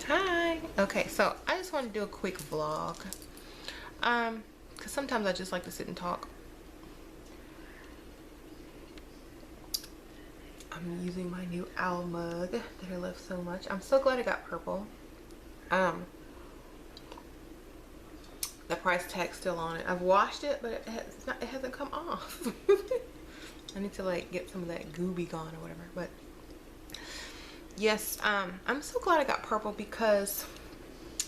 Hi. Okay, so I just want to do a quick vlog. Because sometimes I just like to sit and talk. I'm using my new owl mug that I love so much. I'm so glad I got purple. The price tag's still on it. I've washed it, but it hasn't come off. I need to like get some of that gooby gone or whatever. But yes, I'm so glad I got purple because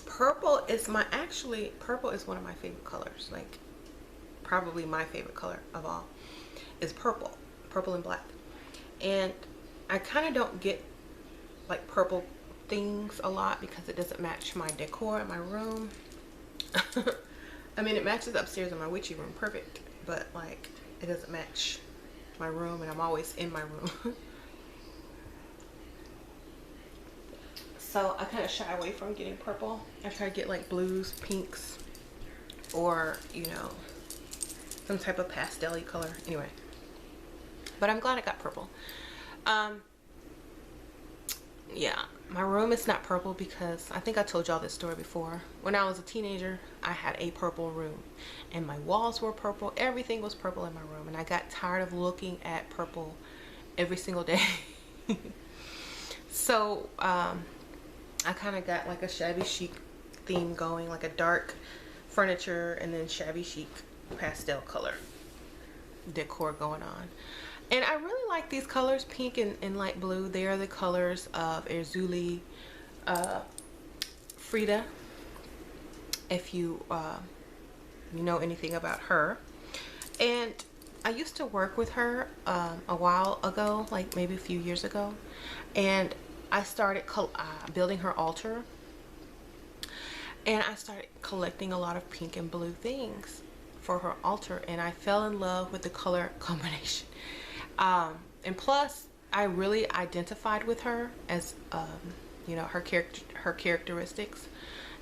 purple is one of my favorite colors. Like probably my favorite color of all is purple and black. And I kind of don't get like purple things a lot because it doesn't match my decor in my room. I mean, it matches upstairs in my witchy room perfect, but like it doesn't match my room, and I'm always in my room. So I kind of shy away from getting purple. I try to get like blues, pinks, or some type of pastel-y color. Anyway, but I'm glad I got purple. Yeah, my room is not purple because I think I told y'all this story before. When I was a teenager, I had a purple room and my walls were purple. Everything was purple in my room, and I got tired of looking at purple every single day. So I kind of got like a shabby chic theme going, like a dark furniture and then shabby chic pastel color decor going on. And I really like these colors, pink and light blue. They are the colors of Erzulie Frida, if you know anything about her. And I used to work with her a while ago, like maybe a few years ago. And I started building her altar. And I started collecting a lot of pink and blue things for her altar. And I fell in love with the color combination. And plus I really identified with her as her characteristics,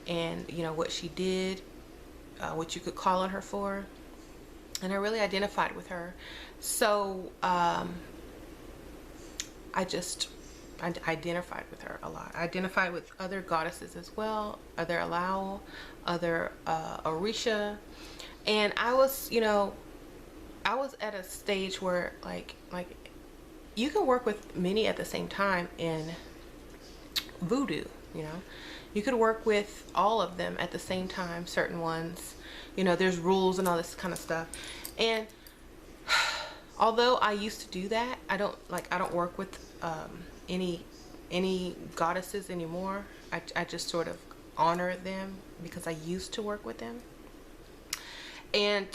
and what she did, what you could call on her for, and I really identified with her. So I identified with her a lot. I identified with other goddesses as well, other Alao, other Orisha, and I was at a stage where like you can work with many at the same time in voodoo. You could work with all of them at the same time. Certain ones, there's rules and all this kind of stuff. And although I used to do that, I don't work with any goddesses anymore. I just sort of honor them because I used to work with them. And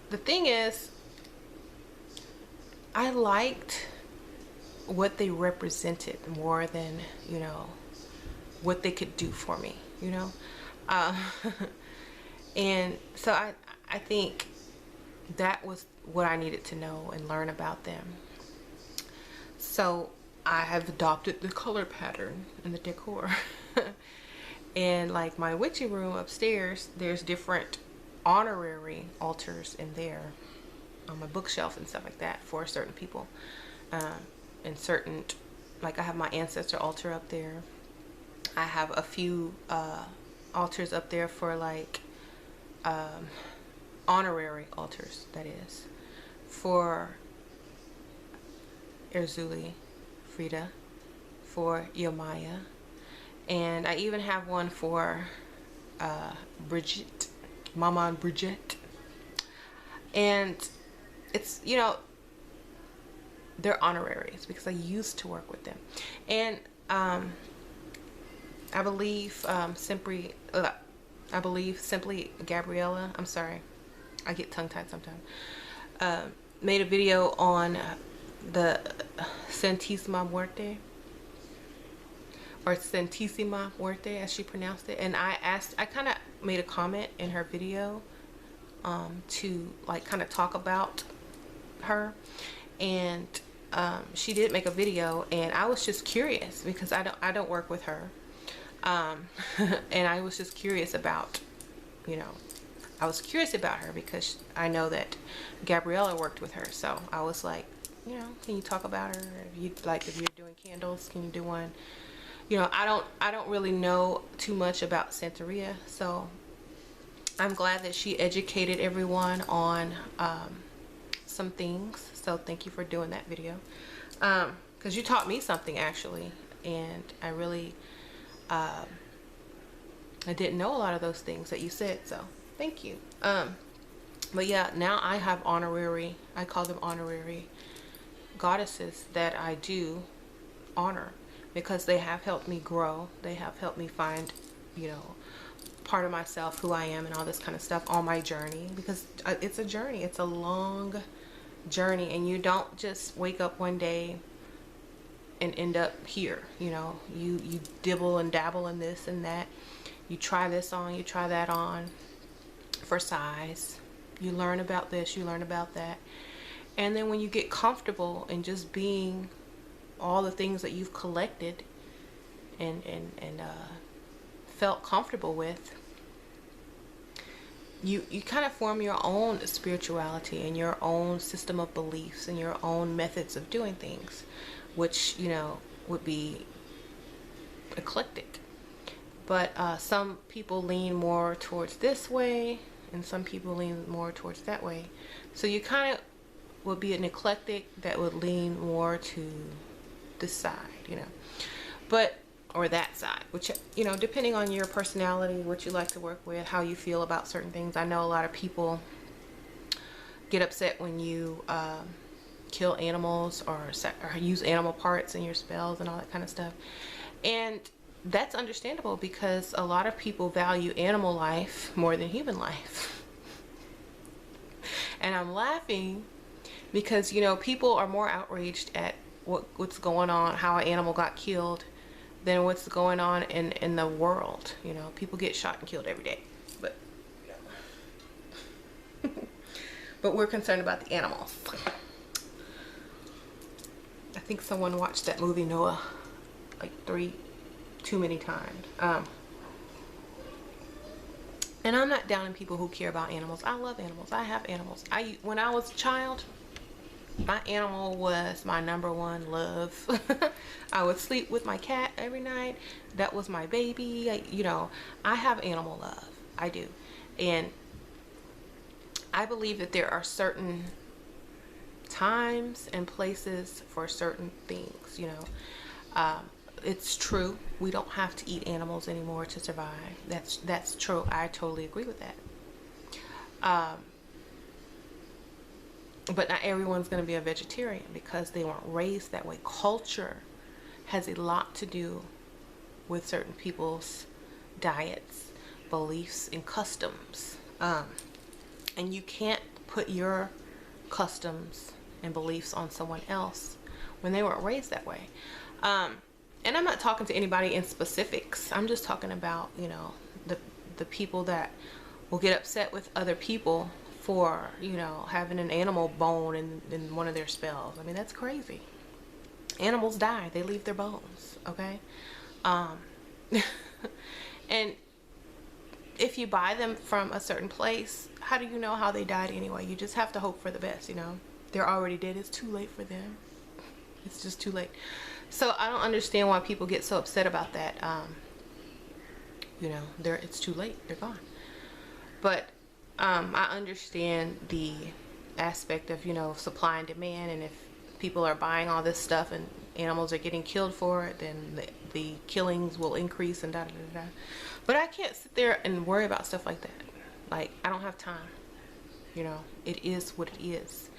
the thing is, I liked what they represented more than, what they could do for me, and so I think that was what I needed to know and learn about them. So I have adopted the color pattern and the decor. And like my witchy room upstairs, there's different honorary altars in there on my bookshelf and stuff like that for certain people, and certain, like I have my ancestor altar up there. I have a few altars up there for like honorary altars, that is, for Erzulie Frida, for Yomaya, and I even have one for Bridget, Mama and Bridget. And it's, they're honoraries because I used to work with them. And I believe Simply Gabriella, I'm sorry, I get tongue-tied sometimes, made a video on the Santísima Muerte, or Santísima Muerte as she pronounced it. And I kind of made a comment in her video to like kind of talk about her, and she did make a video, and I was just curious because I don't work with her, and I was just curious about I was curious about her because I know that Gabriella worked with her. So I was like, you know, can you talk about her? If you like, if you're doing candles, can you do one? I don't really know too much about Santeria, so I'm glad that she educated everyone on some things. So thank you for doing that video, because you taught me something actually, and I really I didn't know a lot of those things that you said, so thank you. But yeah, now I have honorary, I call them honorary goddesses that I do honor, because they have helped me grow. They have helped me find, you know, part of myself, who I am, and all this kind of stuff on my journey, because it's a journey. It's a long journey, and you don't just wake up one day and end up here. You know, you dibble and dabble in this and that. You try this on, you try that on for size. You learn about this, you learn about that. And then when you get comfortable in just being all the things that you've collected and felt comfortable with, you kind of form your own spirituality and your own system of beliefs and your own methods of doing things, which, you know, would be eclectic. But some people lean more towards this way, and some people lean more towards that way. So you kind of would be an eclectic that would lean more to this side, you know, but, or that side, which, you know, depending on your personality, what you like to work with, how you feel about certain things. I know a lot of people get upset when you kill animals or use animal parts in your spells and all that kind of stuff. And that's understandable, because a lot of people value animal life more than human life. And I'm laughing because, you know, people are more outraged at what's going on, how an animal got killed, than what's going on in the world. You know, people get shot and killed every day, but but we're concerned about the animals. I think someone watched that movie Noah like too many times. And I'm not downing people who care about animals. I love animals. I have animals. When I was a child, my animal was my #1 love. I would sleep with my cat every night. That was my baby. You know, I have animal love. I do. And I believe that there are certain times and places for certain things, you know. It's true, we don't have to eat animals anymore to survive. That's true. I totally agree with that. But not everyone's going to be a vegetarian because they weren't raised that way. Culture has a lot to do with certain people's diets, beliefs, and customs. And you can't put your customs and beliefs on someone else when they weren't raised that way. And I'm not talking to anybody in specifics. I'm just talking about, you know, the people that will get upset with other people for, you know, having an animal bone in one of their spells. I mean, that's crazy. Animals die. They leave their bones, okay? And if you buy them from a certain place, how do you know how they died anyway? You just have to hope for the best, you know? They're already dead. It's too late for them. It's just too late. So I don't understand why people get so upset about that. You know, it's too late. They're gone. But I understand the aspect of, you know, supply and demand, and if people are buying all this stuff and animals are getting killed for it, then the killings will increase and da da da da. But I can't sit there and worry about stuff like that. Like, I don't have time. You know, it is what it is.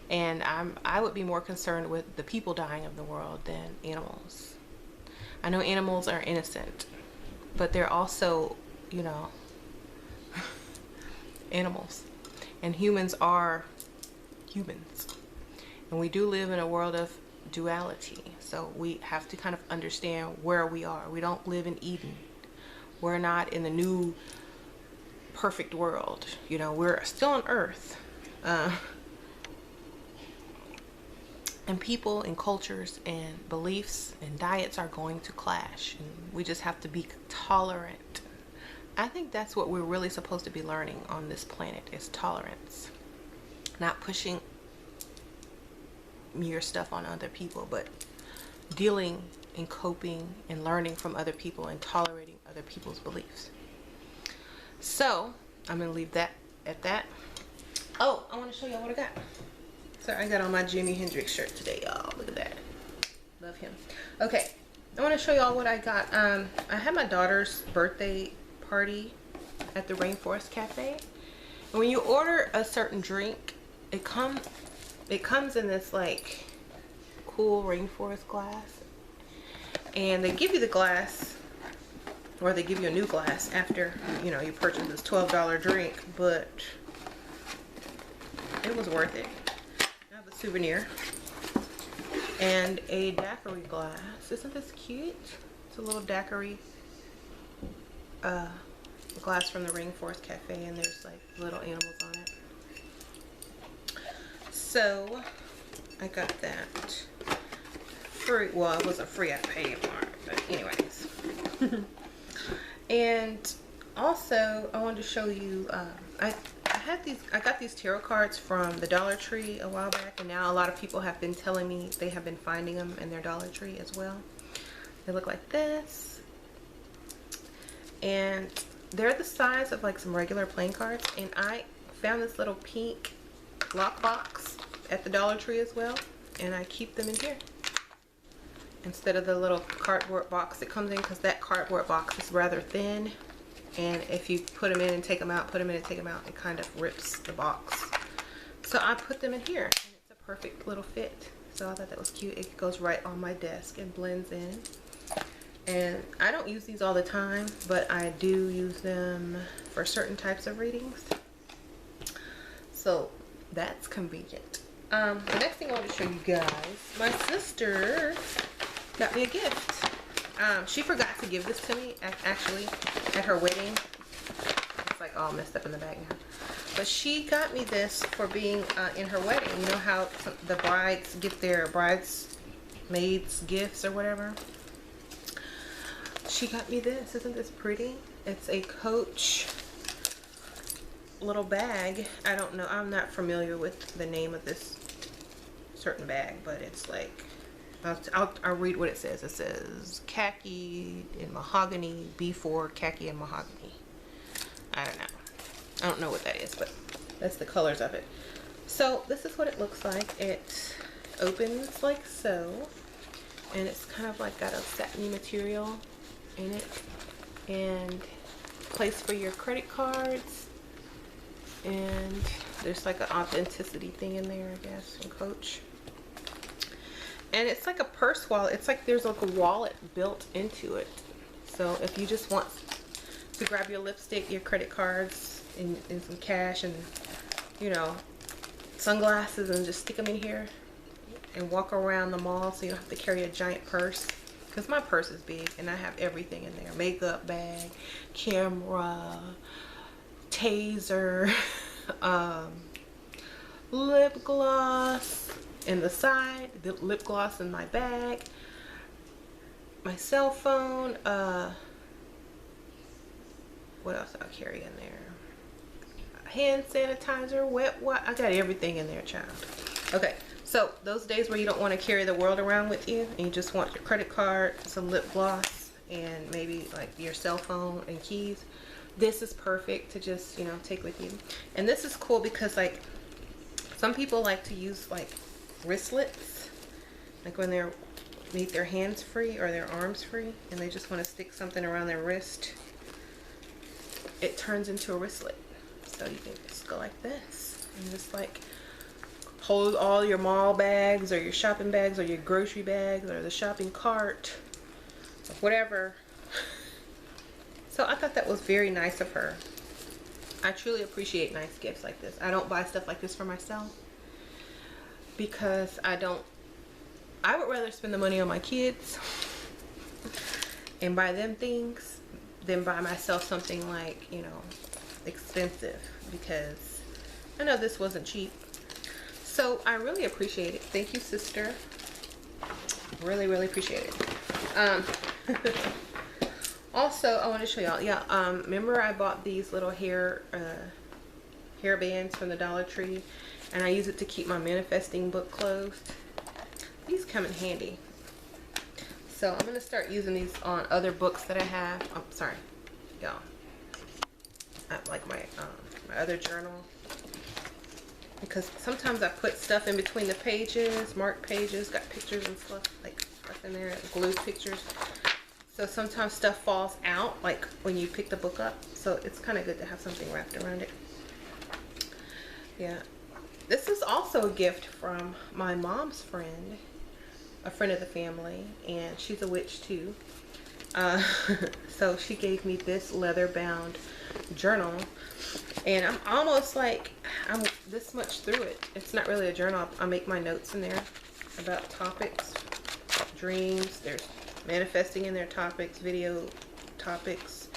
And I would be more concerned with the people dying of the world than animals. I know animals are innocent, but they're also, you know, animals. And humans are humans. And we do live in a world of duality. So we have to kind of understand where we are. We don't live in Eden. We're not in the new perfect world. You know, we're still on Earth. And people and cultures and beliefs and diets are going to clash. And we just have to be tolerant. I think that's what we're really supposed to be learning on this planet, is tolerance. Not pushing your stuff on other people, but dealing and coping and learning from other people and tolerating other people's beliefs. So I'm gonna leave that at that. Oh, I want to show y'all what I got. So I got on my Jimi Hendrix shirt today, y'all. Look at that. Love him. Okay, I want to show y'all what I got. I had my daughter's birthday party at the Rainforest Cafe. And when you order a certain drink, it comes in this like cool rainforest glass. And they give you the glass, or they give you a new glass after, you know, you purchase this $12 drink, but it was worth it. I have a souvenir and a daiquiri glass. Isn't this cute? It's a little daiquiri glass from the Rainforest Cafe, and there's like little animals on it. So I got that free. Well, it wasn't free, I paid for it, but anyways. And also I wanted to show you, I got these tarot cards from the Dollar Tree a while back, and now a lot of people have been telling me they have been finding them in their Dollar Tree as well. They look like this, and they're the size of like some regular playing cards, and I found this little pink lock box at the Dollar Tree as well, and I keep them in here instead of the little cardboard box it comes in, because that cardboard box is rather thin, and if you put them in and take them out, put them in and take them out, it kind of rips the box. So I put them in here, and it's a perfect little fit. So I thought that was cute. It goes right on my desk and blends in. And I don't use these all the time, but I do use them for certain types of readings. So that's convenient. The next thing I want to show you guys, my sister got me a gift. She forgot to give this to me actually at her wedding. It's like all messed up in the bag now. But she got me this for being in her wedding. You know how the brides get their bridesmaids gifts or whatever? She got me this. Isn't this pretty? It's a Coach little bag. I don't know. I'm not familiar with the name of this certain bag, but it's like, I'll read what it says. It says khaki and mahogany, B4 khaki and mahogany. I don't know what that is, but that's the colors of it. So this is what it looks like. It opens like so, and it's kind of like got a satiny material in it, and place for your credit cards, and there's like an authenticity thing in there, I guess, from Coach. And it's like a purse wallet. It's like there's like a wallet built into it. So if you just want to grab your lipstick, your credit cards, and some cash, and you know, sunglasses, and just stick them in here and walk around the mall, so you don't have to carry a giant purse. Because my purse is big and I have everything in there. Makeup bag, camera, taser, lip gloss in the side, the lip gloss in my bag, my cell phone, what else do I carry in there? Hand sanitizer, wet wipe. I got everything in there, child. Okay. So those days where you don't want to carry the world around with you, and you just want your credit card, some lip gloss, and maybe like your cell phone and keys, this is perfect to just, you know, take with you. And this is cool because like some people like to use like wristlets, like when they're need their hands free or their arms free, and they just want to stick something around their wrist. It turns into a wristlet, so you can just go like this and just like hold all your mall bags or your shopping bags or your grocery bags or the shopping cart, whatever. So I thought that was very nice of her. I truly appreciate nice gifts like this. I don't buy stuff like this for myself because I would rather spend the money on my kids and buy them things than buy myself something like, you know, expensive, because I know this wasn't cheap. So I really appreciate it. Thank you, sister. Really, really appreciate it. Also, I want to show y'all. Yeah, remember I bought these little hair bands from the Dollar Tree, and I use it to keep my manifesting book closed. these come in handy. So I'm gonna start using these on other books that I have. Oh, sorry, y'all. Like my my other journal, because sometimes I put stuff in between the pages, marked pages, got pictures and stuff like stuff in there, glued pictures. So sometimes stuff falls out, like when you pick the book up. So it's kind of good to have something wrapped around it. Yeah. This is also a gift from my mom's friend, a friend of the family, and she's a witch too. So she gave me this leather-bound journal, and I'm almost like, I'm this much through it. It's not really a journal. I make my notes in there about topics, dreams. There's manifesting in their topics, video topics,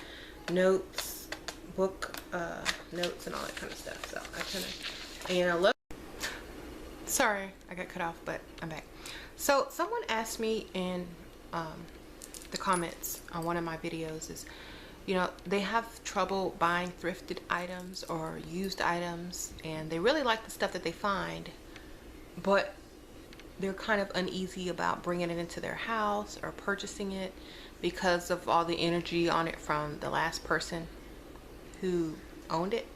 notes, book notes, and all that kind of stuff. So I kind of, and I love. Sorry, I got cut off, but I'm back. So someone asked me in the comments on one of my videos is, you know, they have trouble buying thrifted items or used items, and they really like the stuff that they find, but they're kind of uneasy about bringing it into their house or purchasing it because of all the energy on it from the last person who owned it.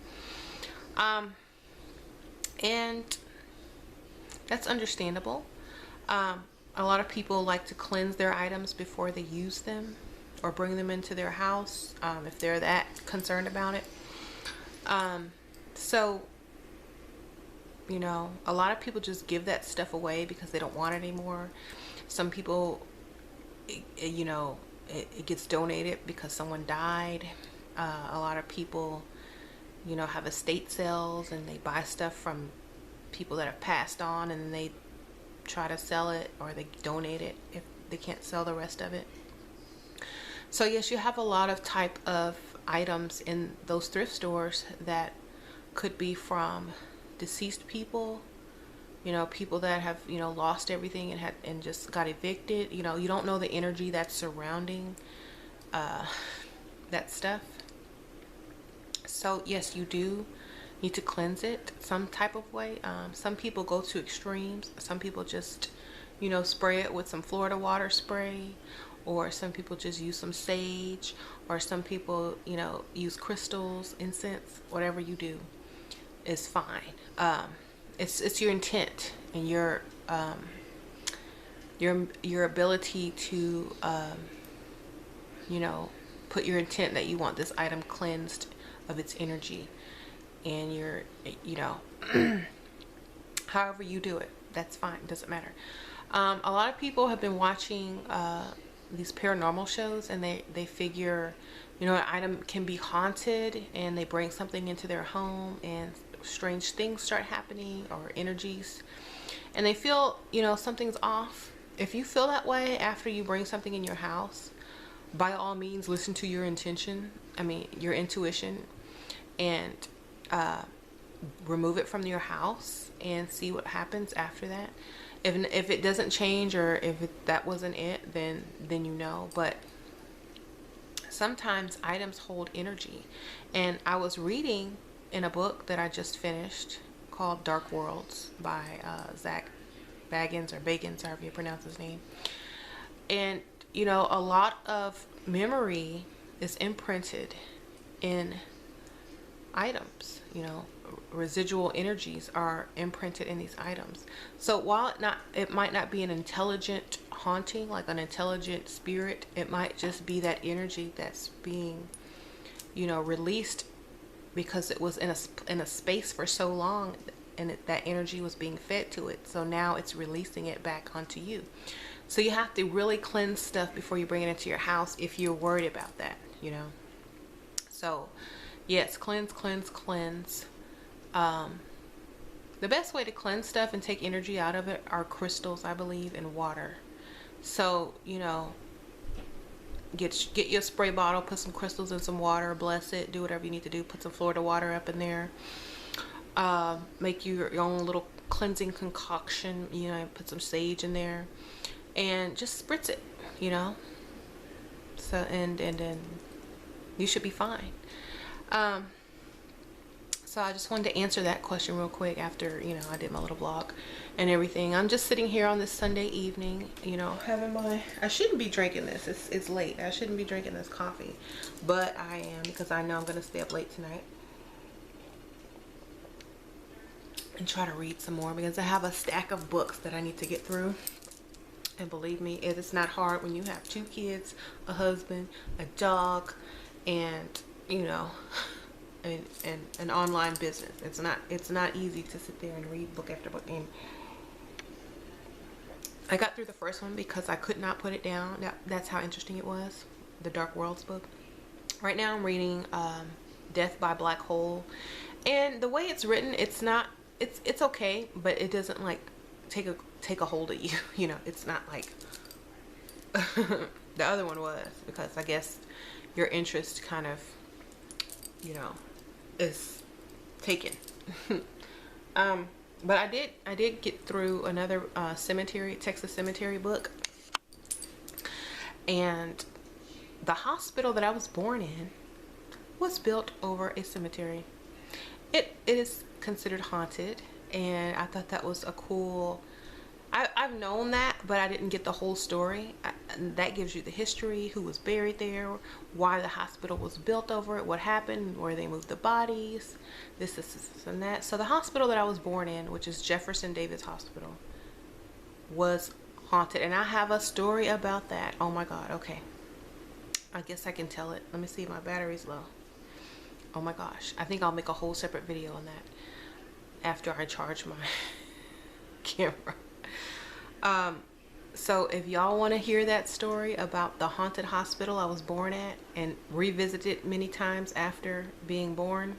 And that's understandable. A lot of people like to cleanse their items before they use them or bring them into their house, if they're that concerned about it. So, you know, a lot of people just give that stuff away because they don't want it anymore. Some people, you know, it gets donated because someone died. A lot of people, you know, have estate sales and they buy stuff from people that have passed on, and they try to sell it, or they donate it if they can't sell the rest of it. So yes, you have a lot of type of items in those thrift stores that could be from deceased people, you know, people that have, you know, lost everything and just got evicted. You know, you don't know the energy that's surrounding that stuff. So yes, you do need to cleanse it some type of way. Some people go to extremes. Some people just, you know, spray it with some Florida water spray, or some people just use some sage, or some people, you know, use crystals, incense. Whatever you do is fine. It's your intent and your ability to you know, put your intent that you want this item cleansed of its energy, and your, you know, however you do it, that's fine, doesn't matter. A lot of people have been watching these paranormal shows, and they figure, you know, an item can be haunted, and they bring something into their home and strange things start happening, or energies, and they feel, you know, something's off. If you feel that way after you bring something in your house, by all means listen to your your intuition, and remove it from your house and see what happens after that. If it doesn't change, or if that wasn't it, then you know. But sometimes items hold energy, and I was reading in a book that I just finished called Dark Worlds by Zach Baggins, or Bagans, however you pronounce his name. And you know, a lot of memory is imprinted in items. You know, residual energies are imprinted in these items. So while it might not be an intelligent haunting, like an intelligent spirit, it might just be that energy that's being, you know, released because it was in a space for so long, and that energy was being fed to it. So now it's releasing it back onto you. So you have to really cleanse stuff before you bring it into your house if you're worried about that, you know. So yes, cleanse. The best way to cleanse stuff and take energy out of it are crystals, I believe, and water. So, you know, get your spray bottle, put some crystals in some water, bless it, do whatever you need to do, put some Florida water up in there, make your own little cleansing concoction, you know, put some sage in there, and just spritz it, you know. So and then you should be fine. So So I just wanted to answer that question real quick after, I did my little vlog and everything. I'm just sitting here on this Sunday evening, having I shouldn't be drinking this. It's late. I shouldn't be drinking this coffee, but I am, because I know I'm going to stay up late tonight and try to read some more, because I have a stack of books that I need to get through. And believe me, it is not hard when you have 2 kids, a husband, a dog, and, and an online business. It's not easy to sit there and read book after book. And I got through the first one because I could not put it down. That's how interesting it was, the Dark Worlds book. Right now I'm reading Death by Black Hole, and the way it's written, it's okay, but it doesn't like take a hold of you. It's not like the other one was, because I guess your interest kind of is taken. But I did get through another Texas cemetery book, and the hospital that I was born in was built over a cemetery. It is considered haunted, and I thought that was a cool. I've known that, but I didn't get the whole story. That gives you the history, who was buried there, why the hospital was built over it, what happened, where they moved the bodies, this, and that. So the hospital that I was born in, which is Jefferson Davis Hospital, was haunted, and I have a story about that. Oh my God. Okay, I guess I can tell it. Let me see if my battery's low. Oh my gosh, I think I'll make a whole separate video on that after I charge my camera. So if y'all want to hear that story about the haunted hospital I was born at and revisited many times after being born,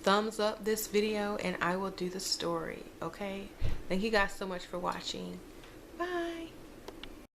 thumbs up this video and I will do the story. Okay, thank you guys so much for watching. Bye.